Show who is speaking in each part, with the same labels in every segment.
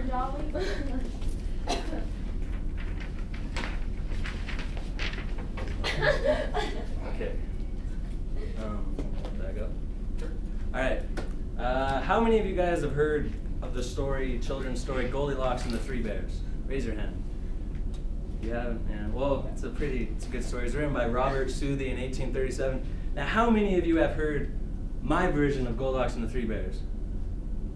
Speaker 1: Dolly.
Speaker 2: Okay. Back up. All right. How many of you guys have heard of the story, children's story, Goldilocks and the Three Bears? Raise your hand. You haven't? Yeah. Well, it's a good story. It's written by Robert Southey in 1837. Now, how many of you have heard my version of Goldilocks and the Three Bears?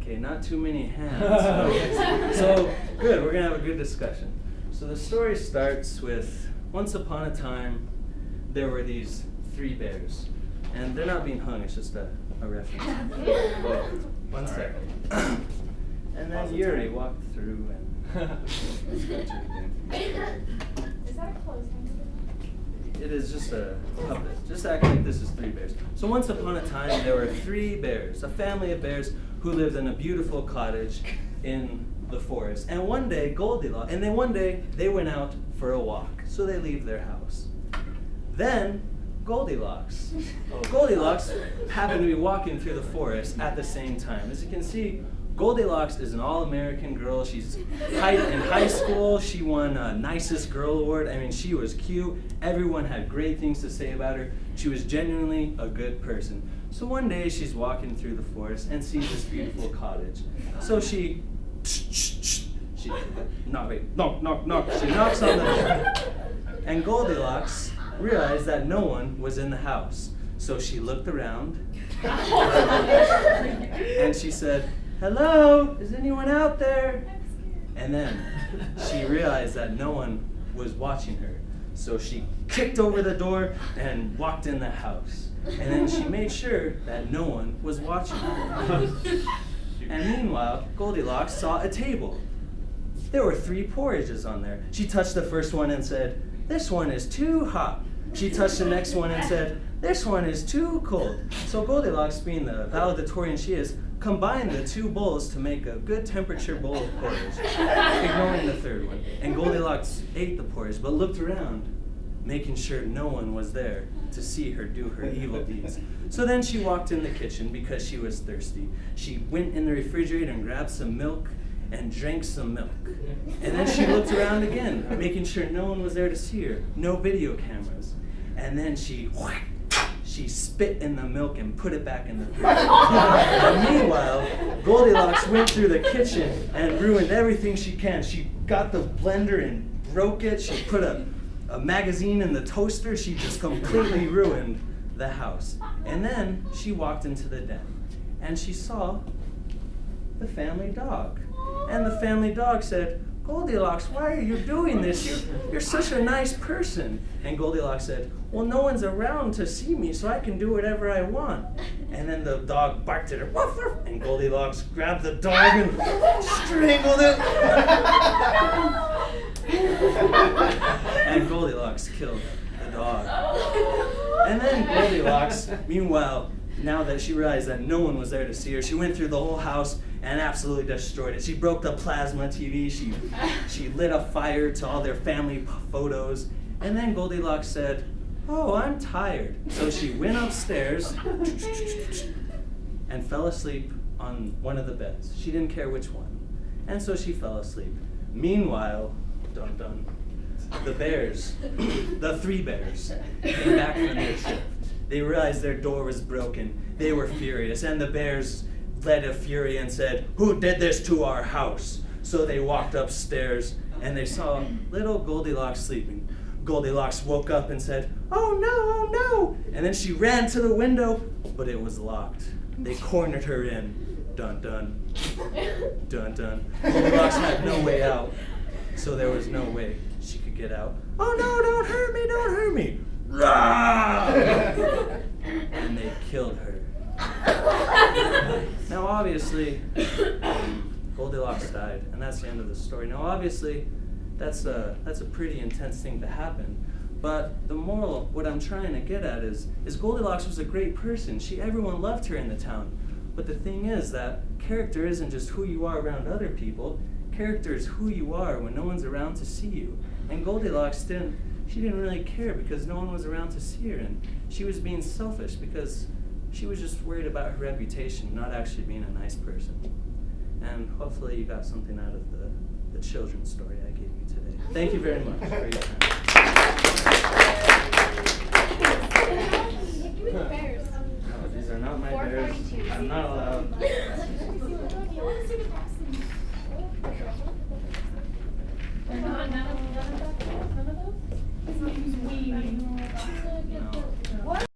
Speaker 2: Okay, not too many hands. So, good. We're going to have a good discussion. So the story starts with, once upon a time, there were these three bears. And they're not being hung, it's just a reference. Whoa, one second. And then Yuri walked through and...
Speaker 1: Is that a close hand?
Speaker 2: It is just a puppet. Just act like this is three bears. So once upon a time, there were three bears, a family of bears who lived in a beautiful cottage in the forest. And one day, one day they went out for a walk. So they leave their house. Then Goldilocks happened to be walking through the forest at the same time. As you can see, Goldilocks is an all-American girl. She's in high school. She won Nicest Girl Award. I mean, she was cute. Everyone had great things to say about her. She was genuinely a good person. So one day she's walking through the forest and sees this beautiful cottage. So she knock. She knocks on the door. And Goldilocks realized that no one was in the house. So she looked around and she said, "Hello, is anyone out there?" And then she realized that no one was watching her. So she kicked over the door and walked in the house. And then she made sure that no one was watching her. And meanwhile, Goldilocks saw a table. There were three porridges on there. She touched the first one and said, "This one is too hot." She touched the next one and said, "This one is too cold." So Goldilocks, being the valedictorian she is, combined the two bowls to make a good temperature bowl of porridge, ignoring the third one. And Goldilocks ate the porridge, but looked around, making sure no one was there to see her do her evil deeds. So then she walked in the kitchen because she was thirsty. She went in the refrigerator and grabbed some milk and drank some milk. And then she looked around again, making sure no one was there to see her, no video cameras. And then she spit in the milk and put it back in the fridge. And meanwhile, Goldilocks went through the kitchen and ruined everything she can. She got the blender and broke it. She put a magazine in the toaster. She just completely ruined the house. And then she walked into the den and she saw the family dog. And the family dog said, "Goldilocks, why are you doing this? You're such a nice person." And Goldilocks said, "Well, no one's around to see me, so I can do whatever I want." And then the dog barked at her, "Woof, woof," and Goldilocks grabbed the dog and strangled it. And Goldilocks killed the dog. And then Goldilocks, meanwhile, now that she realized that no one was there to see her, she went through the whole house and absolutely destroyed it. She broke the plasma TV. She lit a fire to all their family photos. And then Goldilocks said, "Oh, I'm tired." So she went upstairs and fell asleep on one of the beds. She didn't care which one. And so she fell asleep. Meanwhile, dun dun, the bears, the three bears, came back from their trip. They realized their door was broken. They were furious, and the bears led a fury and said, "Who did this to our house?" So they walked upstairs and they saw little Goldilocks sleeping. Goldilocks woke up and said, "Oh no, oh no!" And then she ran to the window, but it was locked. They cornered her in. Dun dun. Dun dun. Goldilocks had no way out, so there was no way she could get out. "Oh no, don't hurt me, don't hurt me!" And they killed her. Now obviously, Goldilocks died, and that's the end of the story. Now obviously, that's a pretty intense thing to happen. But the moral, what I'm trying to get at is Goldilocks was a great person. Everyone loved her in the town. But the thing is that character isn't just who you are around other people. Character is who you are when no one's around to see you. And Goldilocks didn't really care because no one was around to see her, and she was being selfish because she was just worried about her reputation, not actually being a nice person. and hopefully you got something out of the children's story I gave you today. Thank you very much for your time.
Speaker 1: Bears.
Speaker 2: No, these are not my bears.
Speaker 1: 442.
Speaker 2: I'm not allowed.
Speaker 1: Do you want to see the bears? None of those?
Speaker 2: No.
Speaker 1: What?